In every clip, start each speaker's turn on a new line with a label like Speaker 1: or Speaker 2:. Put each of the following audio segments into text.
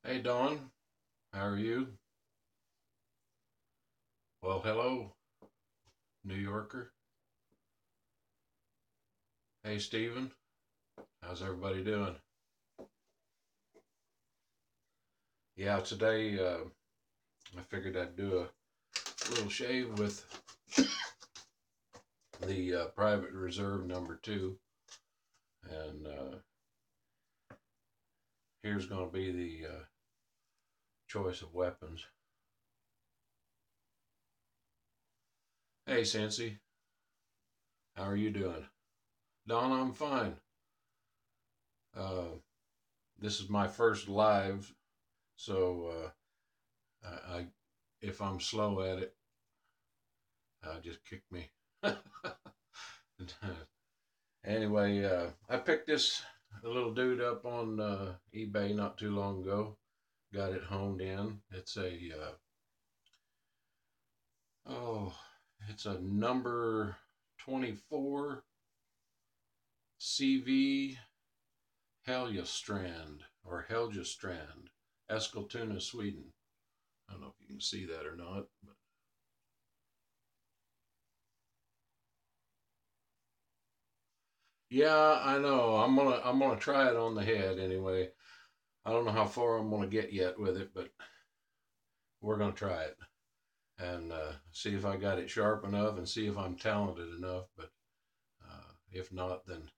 Speaker 1: Hey Dawn, how are you? Well, hello, New Yorker. Hey Stephen, how's everybody doing? Yeah, today I figured I'd do a little shave with the Private Reserve number two, and here's going to be the choice of weapons. Hey Cincy, how are you doing? Dawn, I'm fine. Uh, this is my first live, so I if I'm slow at it, just kick me. Anyway, I picked this little dude up on eBay not too long ago. Got it honed in. It's a oh, it's a number 24 CV Helgestrand or Helgestrand, Eskilstuna, Sweden. I don't know if you can see that or not, but yeah, I know. I'm gonna try it on the head anyway. I don't know how far I'm gonna get yet with it, but we're gonna try it and see if I got it sharp enough and see if I'm talented enough. But if not, then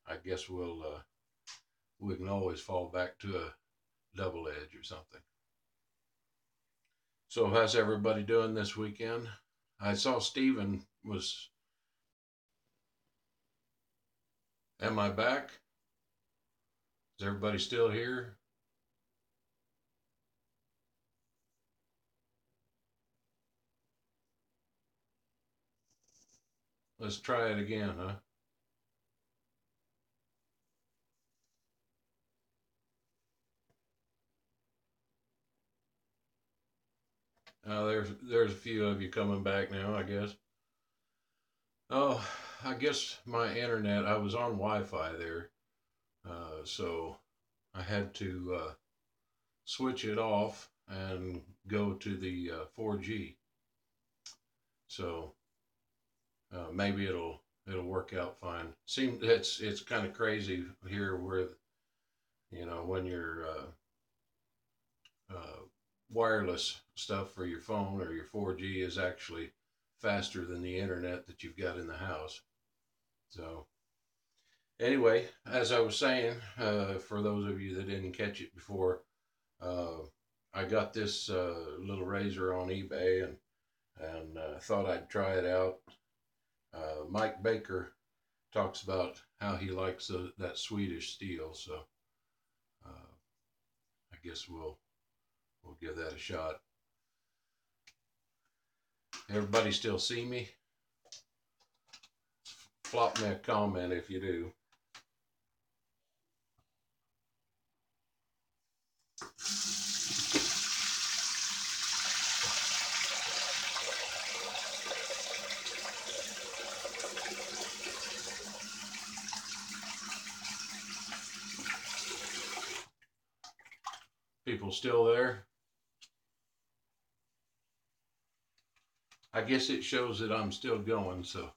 Speaker 1: I guess we can always fall back to a double edge or something. So how's everybody doing this weekend? I saw Steven was. Am I back? Is everybody still here? Let's try it again, huh? There's a few of you coming back now, I guess. Oh, I guess my internet. I was on Wi-Fi there, so I had to switch it off and go to the 4G. So maybe it'll work out fine. Seems it's kind of crazy here where when your uh, wireless stuff for your phone or your 4G is actually faster than the internet that you've got in the house. So anyway, as I was saying, for those of you that didn't catch it before, uh, I got this little razor on eBay and thought I'd try it out. Mike Baker talks about how he likes that Swedish steel, so uh, I guess we'll give that a shot. Everybody still see me? Flop me a comment if you do. People still there? I guess it shows that I'm still going. So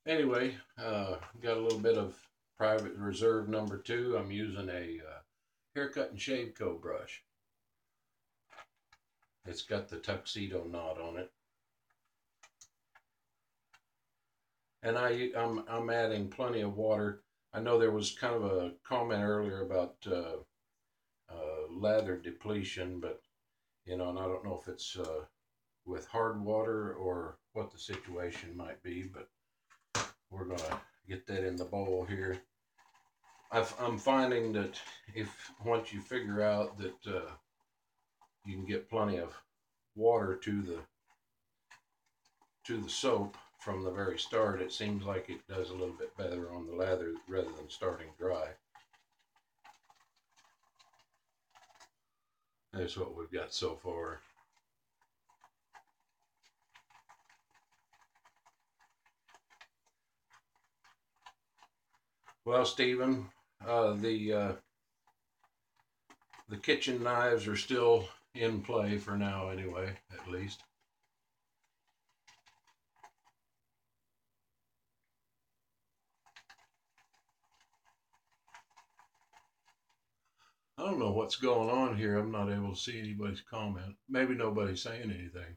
Speaker 1: anyway, got a little bit of Private Reserve number two. I'm using a haircut and shave co brush. It's got the tuxedo knot on it, and I'm adding plenty of water. I know there was kind of a comment earlier about lather depletion, but and I don't know if it's with hard water or what the situation might be, but we're gonna get that in the bowl here. I'm finding that if once you figure out that you can get plenty of water to the soap from the very start, it seems like it does a little bit better on the lather rather than starting dry. That's what we've got so far. Well, Stephen, the The kitchen knives are still in play for now, anyway, at least. I don't know what's going on here. I'm not able to see anybody's comment. Maybe nobody's saying anything.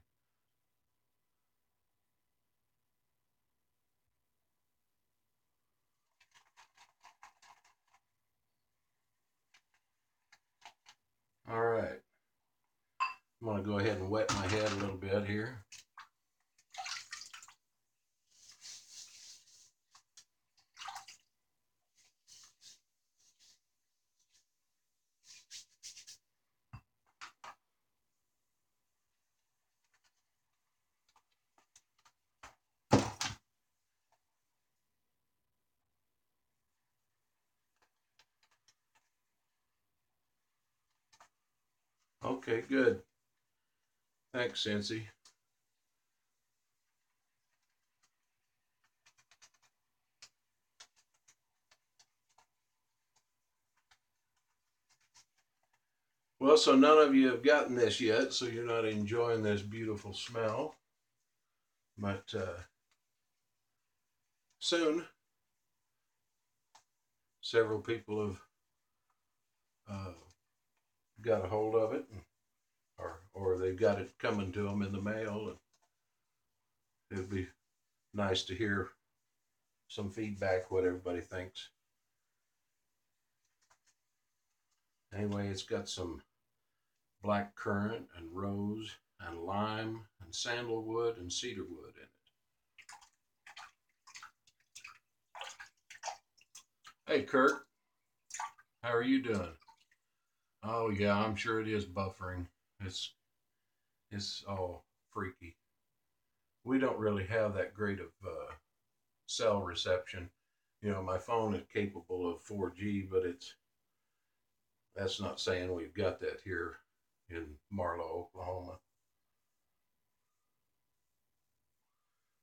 Speaker 1: All right. I'm going to go ahead and wet my head a little bit here. Okay, good. Thanks, Cincy. Well, so none of you have gotten this yet, so you're not enjoying this beautiful smell. But soon, several people have got a hold of it, or they've got it coming to them in the mail. And it'd be nice to hear some feedback, what everybody thinks. Anyway, it's got some black currant and rose and lime and sandalwood and cedarwood in it. Hey, Kurt, how are you doing? Oh yeah, I'm sure it is buffering. It's it's all freaky. We don't really have that great of cell reception. You know, my phone is capable of 4G, but that's not saying we've got that here in Marlow, Oklahoma.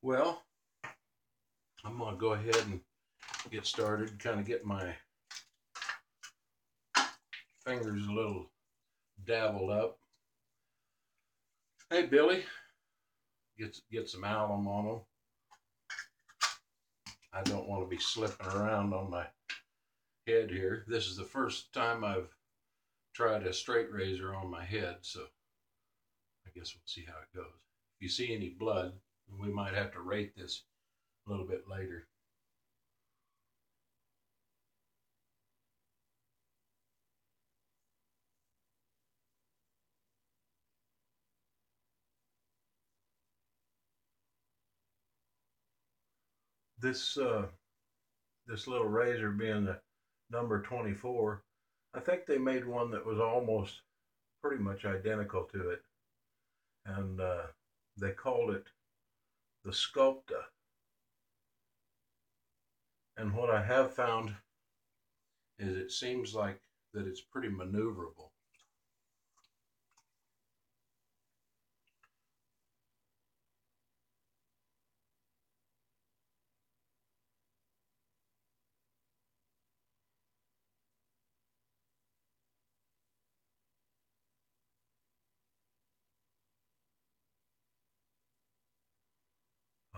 Speaker 1: Well, I'm gonna go ahead and get started. Kind of get my fingers a little dabbled up. Hey, Billy, get some alum on them. I don't want to be slipping around on my head here. This is the first time I've tried a straight razor on my head, so I guess we'll see how it goes. If you see any blood, we might have to rate this a little bit later. This this little razor being the number 24, I think they made one that was almost pretty much identical to it, and they called it the Sculpta. And what I have found is it seems like that it's pretty maneuverable.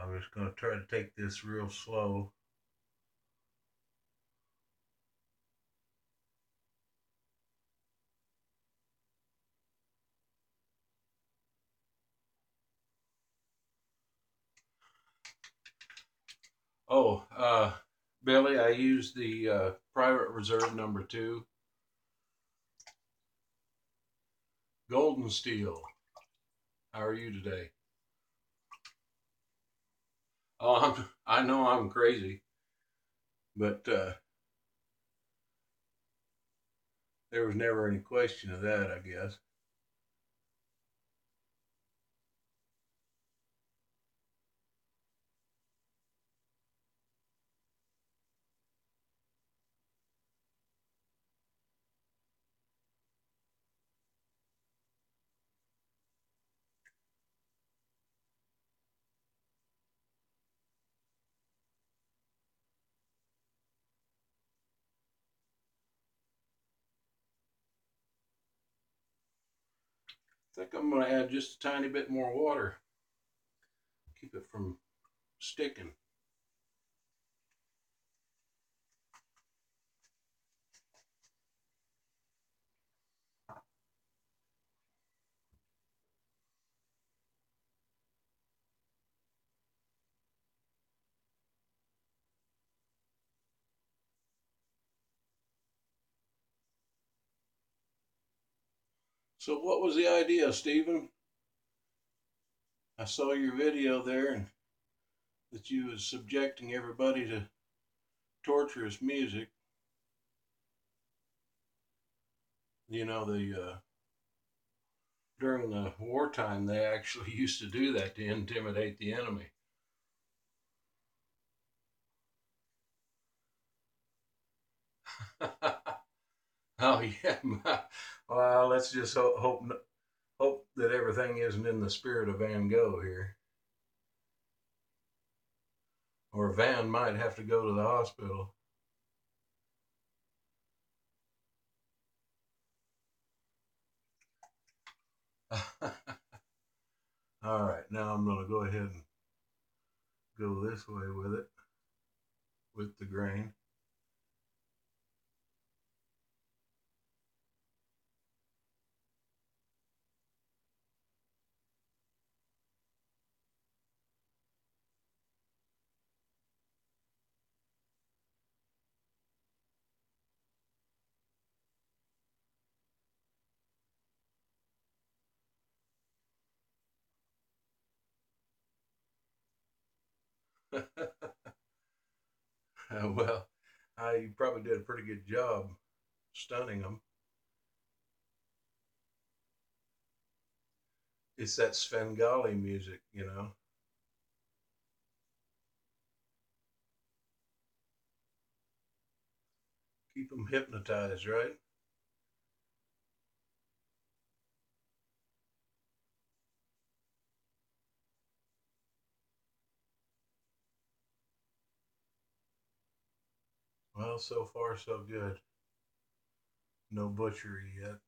Speaker 1: I'm just going to try to take this real slow. Oh, Billy, I used the Private Reserve number 2. Golden Steel. How are you today? Oh, I know I'm crazy, but there was never any question of that, I guess. think I'm going to add just a tiny bit more water. Keep it from sticking. So what was the idea, Stephen? I saw your video there and that you was subjecting everybody to torturous music. You know, during the wartime, they actually used to do that to intimidate the enemy. Oh yeah. Well, let's just hope that everything isn't in the spirit of Van Gogh here, or Van might have to go to the hospital. All right, now I'm going to go ahead and go this way with it, with the grain. Well, you probably did a pretty good job stunning them. It's that Svengali music, you know. Keep them hypnotized, right? Well, so far so good. No butchery yet.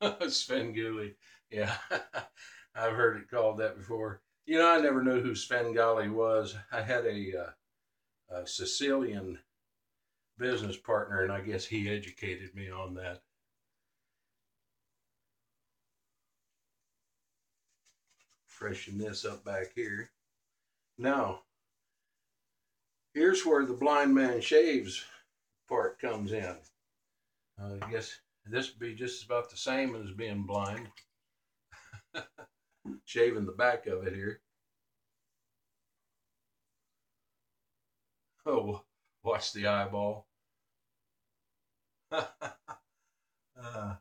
Speaker 1: Svengoolie. Yeah, I've heard it called that before. You know, I never knew who Svengali was. I had a Sicilian business partner, and I guess he educated me on that. Freshen this up back here. Now, here's where the blind man shaves part comes in. I guess this would be just about the same as being blind, shaving the back of it here. Oh, watch the eyeball. uh,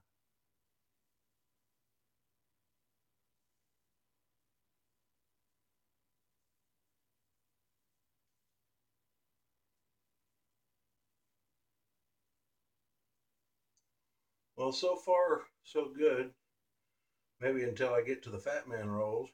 Speaker 1: well, so far, so good. Maybe until I get to the fat man rolls.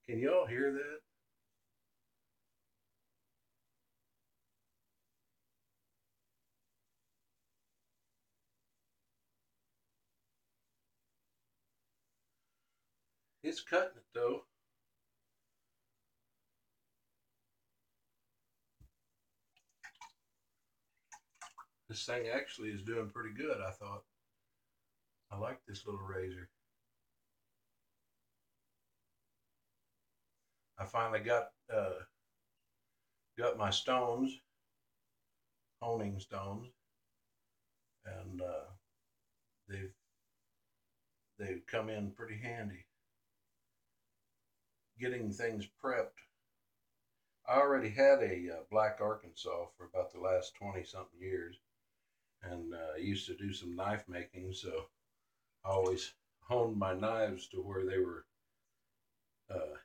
Speaker 1: Can y'all hear that? It's cutting it though. This thing actually is doing pretty good, I thought. I like this little razor. I finally got got my stones, honing stones, and they've they've come in pretty handy. Getting things prepped. I already had a black Arkansas for about the last 20 something years, and I used to do some knife making, so I always honed my knives to where they were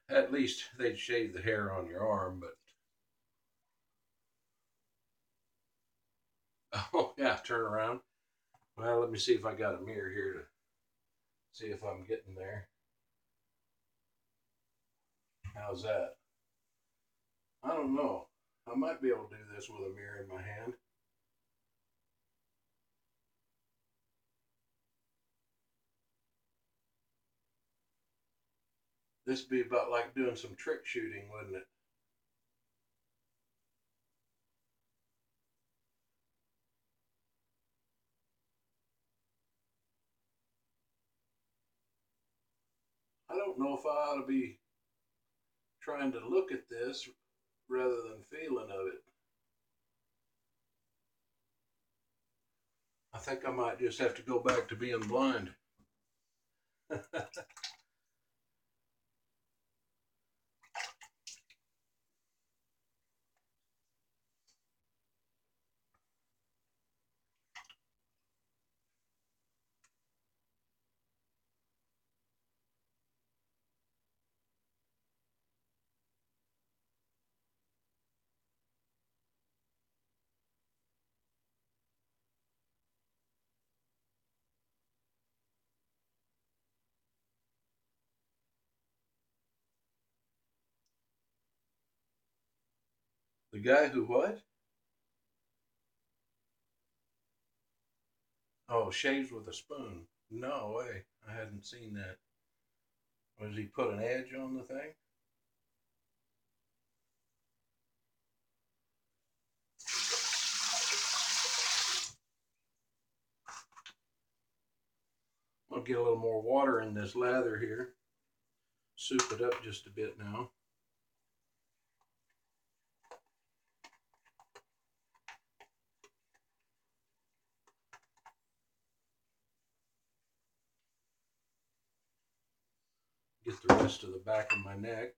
Speaker 1: at least they'd shave the hair on your arm, but oh yeah, turn around. Well, let me see if I got a mirror here to see if I'm getting there. How's that? I don't know. I might be able to do this with a mirror in my hand. This would be about like doing some trick shooting, wouldn't it? I don't know if I ought to be trying to look at this rather than feeling of it. I think I might just have to go back to being blind. The guy who what? Oh, shaves with a spoon. No way. I hadn't seen that. Was he put an edge on the thing? I'll get a little more water in this lather here. Soup it up just a bit now. Get the rest of the back of my neck.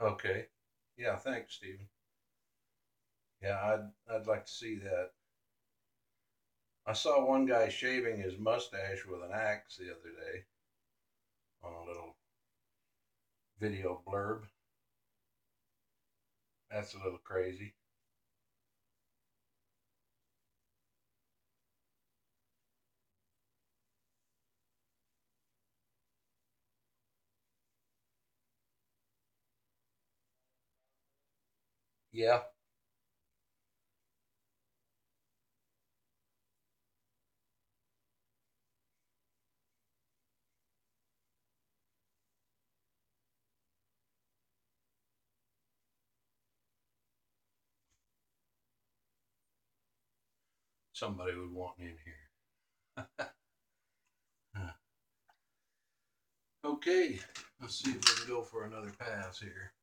Speaker 1: Okay. Yeah, thanks, Stephen. Yeah, I'd like to see that. I saw one guy shaving his mustache with an axe the other day on a little video blurb. That's a little crazy. Yeah, somebody would want in here. Okay, let's see if we can go for another pass here.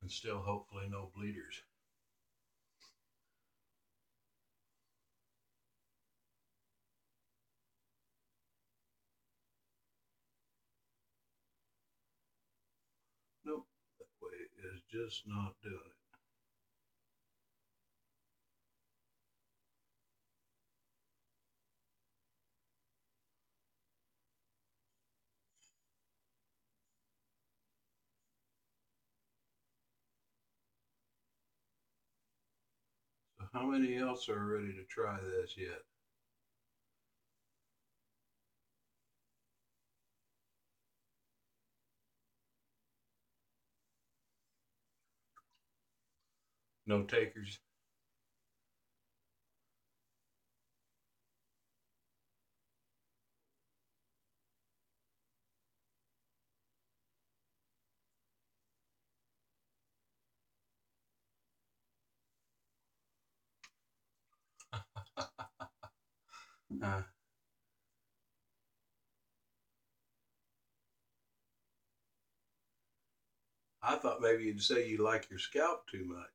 Speaker 1: And still, hopefully, no bleeders. Nope, that way is just not doing it. So, how many else are ready to try this yet? No takers? Uh, I thought maybe you'd say you like your scalp too much.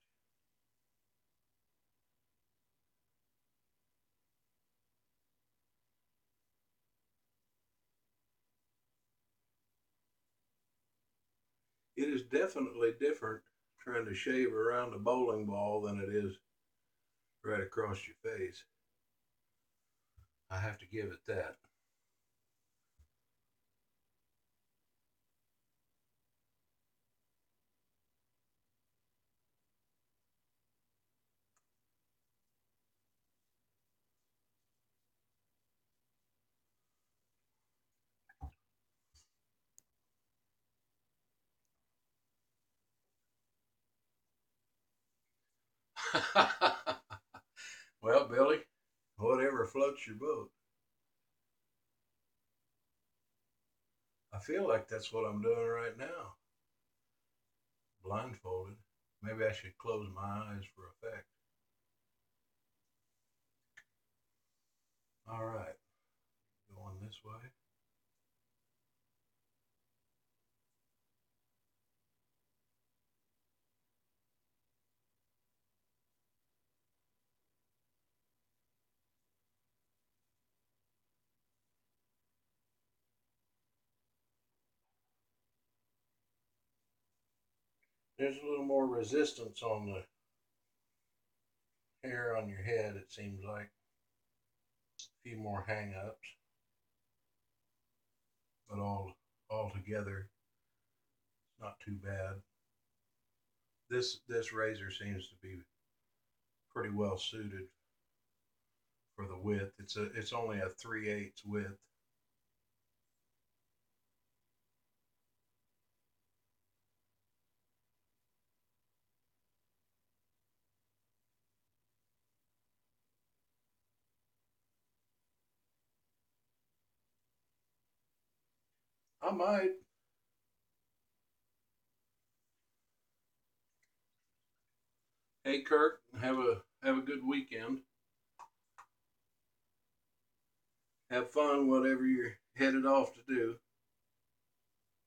Speaker 1: It is definitely different trying to shave around a bowling ball than it is right across your face. I have to give it that. Well, Billy, whatever floats your boat. I feel like that's what I'm doing right now, blindfolded. Maybe I should close my eyes for effect. All right, going this way. There's a little more resistance on the hair on your head, it seems like. A few more hang ups, but all together, it's not too bad. This razor seems to be pretty well suited for the width. It's only a 3/8 width. I might. Hey Kirk, have a good weekend. Have fun whatever you're headed off to do.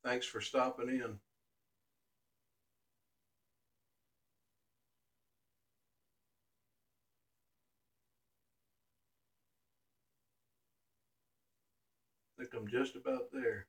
Speaker 1: Thanks for stopping in. I think I'm just about there.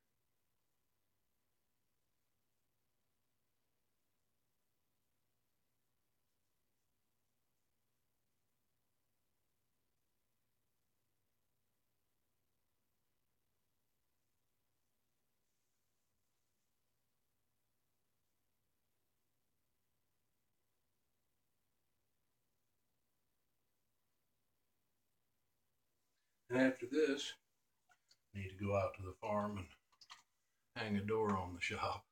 Speaker 1: And after this, I need to go out to the farm and hang a door on the shop.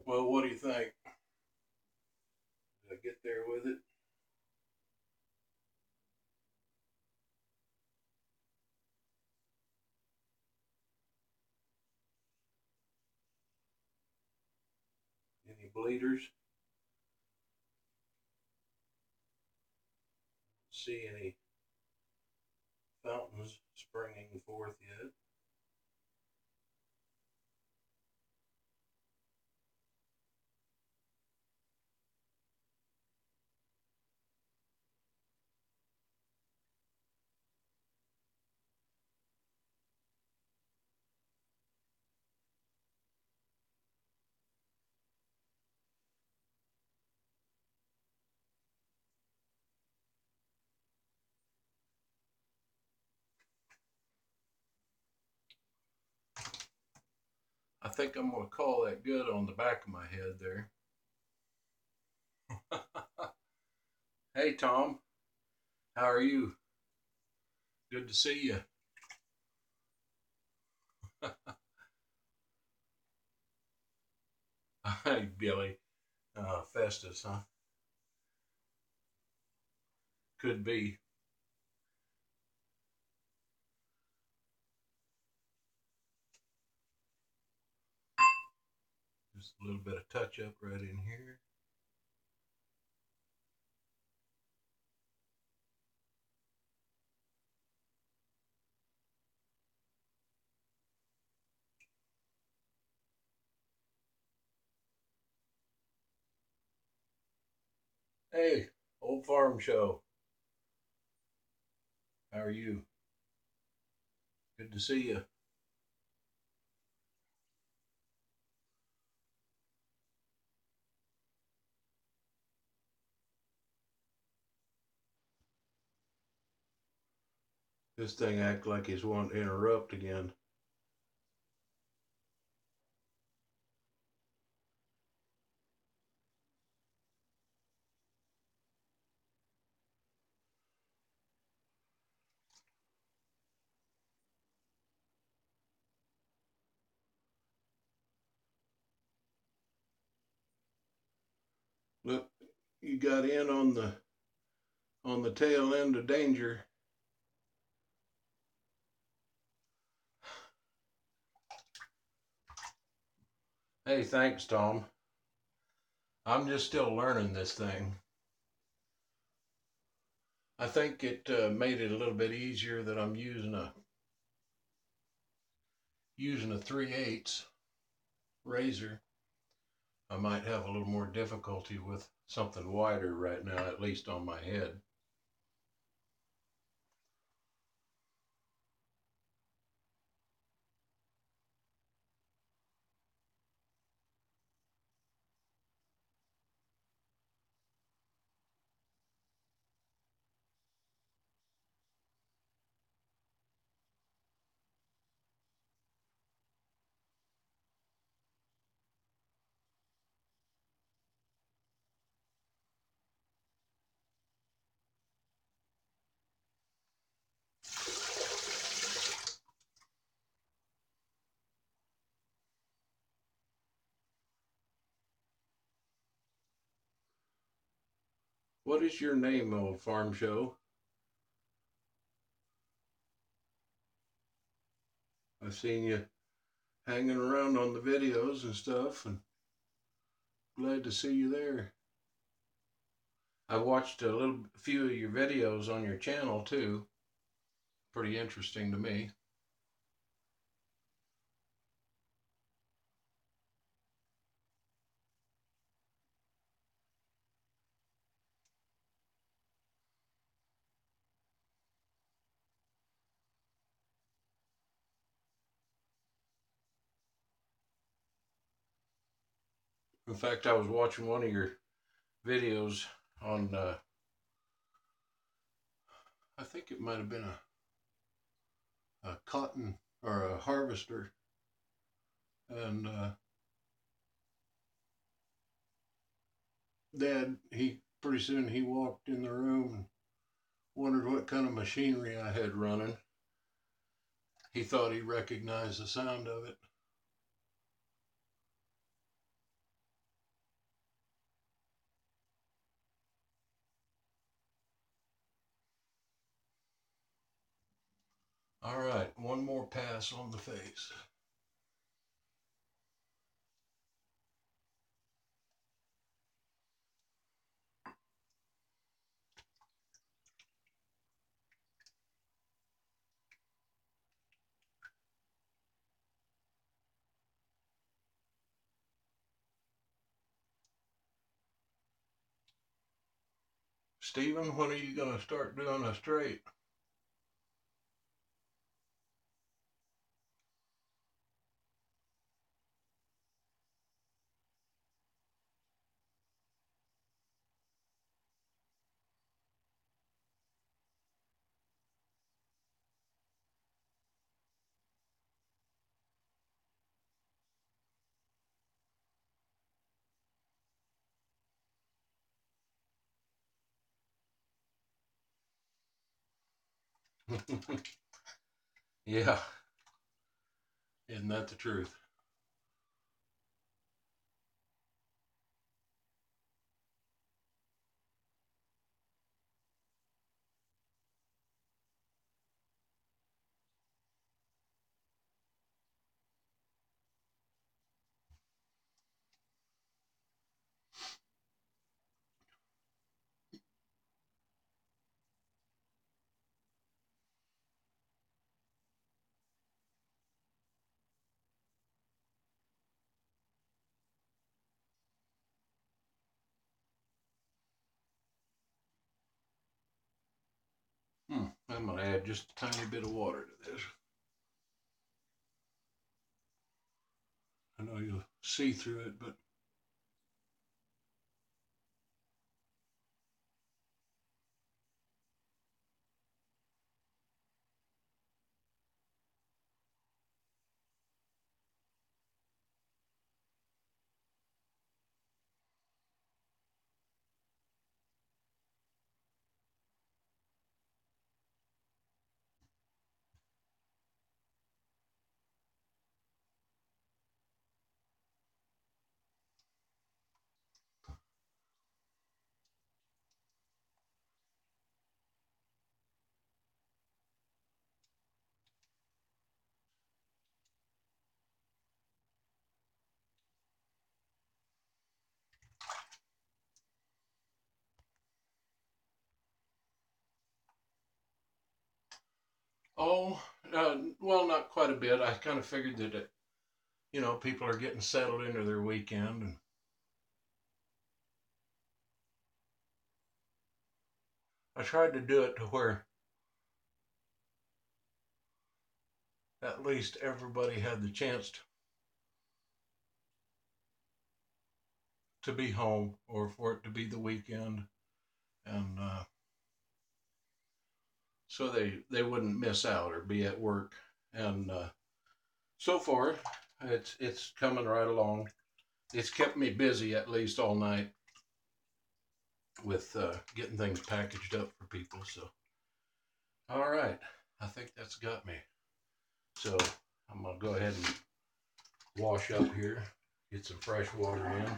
Speaker 1: Well, what do you think? Did I get there with it? Any bleeders? See any fountains springing forth yet? I think I'm going to call that good on the back of my head there. Hey, Tom. How are you? Good to see you. Hey, Billy. Festus, huh? Could be. Just a little bit of touch up right in here. Hey, old farm show. How are you? Good to see you. This thing act like he's wanting to interrupt again. Look, you got in on the tail end of danger. Hey, thanks, Tom. I'm just still learning this thing. I think it made it a little bit easier that I'm using a 3/8 razor. I might have a little more difficulty with something wider right now, at least on my head. What is your name, old farm show? I've seen you hanging around on the videos and stuff, and glad to see you there. I watched a little few of your videos on your channel too. Pretty interesting to me. In fact, I was watching one of your videos on, I think it might have been a cotton or a harvester, and Dad, he pretty soon he walked in the room and wondered what kind of machinery I had running. He thought he recognized the sound of it. All right, one more pass on the face. Stephen, when are you going to start doing a straight? Yeah, isn't that the truth? I'm going to add just a tiny bit of water to this. I know you'll see through it, but oh, well, not quite a bit. I kind of figured that, people are getting settled into their weekend, and I tried to do it to where at least everybody had the chance to be home or for it to be the weekend, and so they wouldn't miss out or be at work. And so far, it's coming right along. It's kept me busy at least all night with getting things packaged up for people. So, all right, I think that's got me. So I'm gonna go ahead and wash up here, get some fresh water in.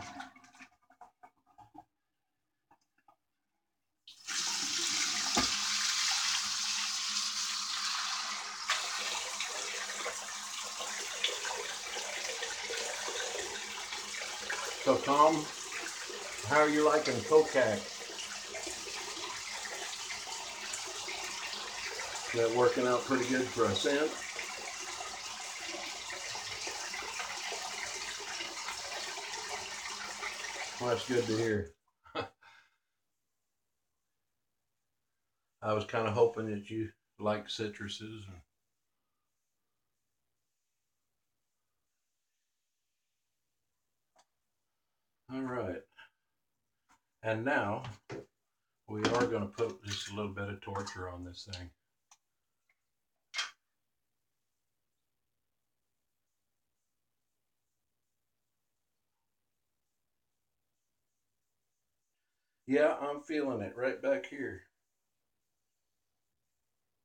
Speaker 1: So Tom, how are you liking Kodak? Is that working out pretty good for a scent? Well, that's good to hear. I was kind of hoping that you like citruses. All right. And now we are going to put just a little bit of torture on this thing. Yeah, I'm feeling it right back here.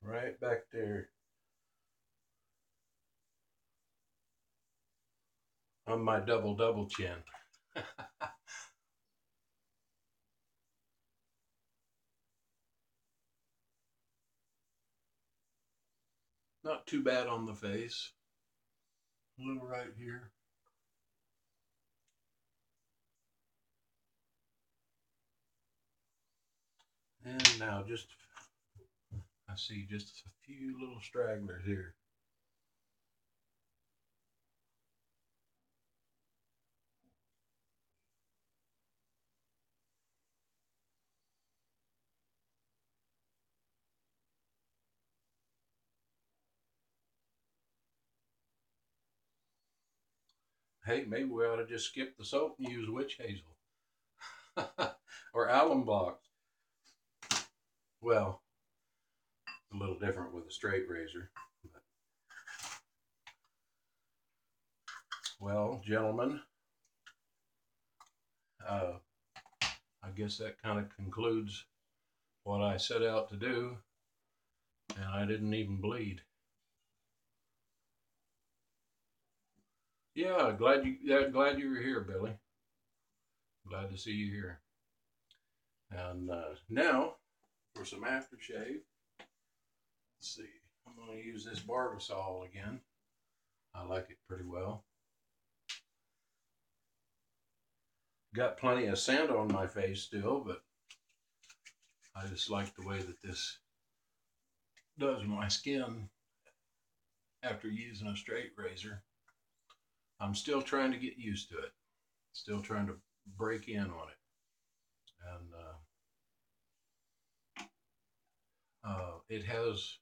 Speaker 1: Right back there on my double chin. Not too bad on the face. A little right here. And now just, I see just a few little stragglers here. Hey, maybe we ought to just skip the soap and use witch hazel or alum blocks. Well, it's a little different with a straight razor. But, well, gentlemen, uh, I guess that kind of concludes what I set out to do. and I didn't even bleed. Yeah, glad you were here, Billy. Glad to see you here. And now for some aftershave. Let's see. I'm going to use this Barbasol again. I like it pretty well. Got plenty of scent on my face still, but I just like the way that this does my skin after using a straight razor. I'm still trying to get used to it. Still trying to break in on it. And it has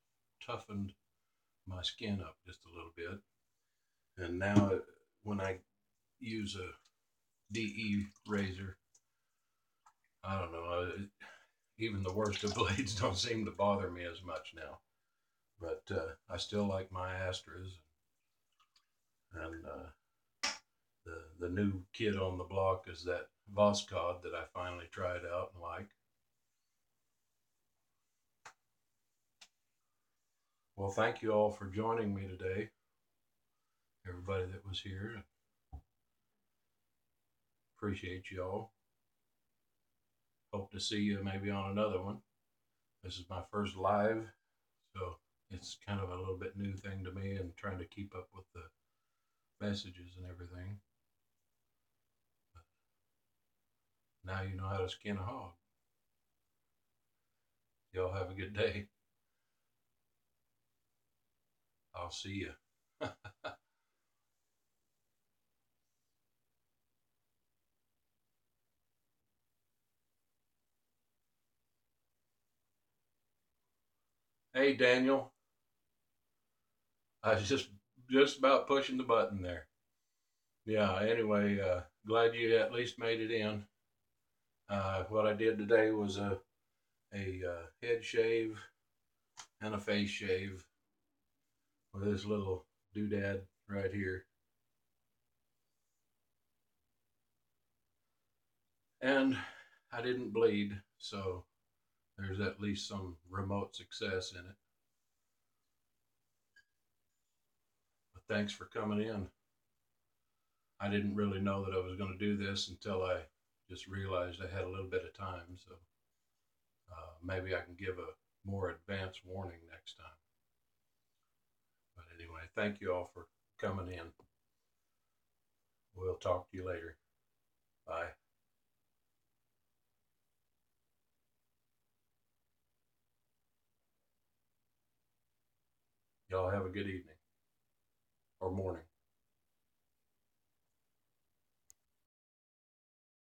Speaker 1: toughened my skin up just a little bit. And now, when I use a DE razor, I don't know, even the worst of blades don't seem to bother me as much now. But I still like my Astras. And the new kid on the block is that Voskhod that I finally tried out and like. Well, thank you all for joining me today. Everybody that was here, appreciate you all. Hope to see you maybe on another one. This is my first live, so it's kind of a little bit new thing to me and trying to keep up with the messages and everything. But now you know how to skin a hog. Y'all have a good day. I'll see you. Hey, Daniel. I was just about pushing the button there. Yeah. Anyway, glad you at least made it in. What I did today was a head shave and a face shave with this little doodad right here, and I didn't bleed, so there's at least some remote success in it. But thanks for coming in. I didn't really know that I was going to do this until I just realized I had a little bit of time, so maybe I can give a more advanced warning next time. But anyway, thank you all for coming in. We'll talk to you later. Bye. Y'all have a good evening or morning.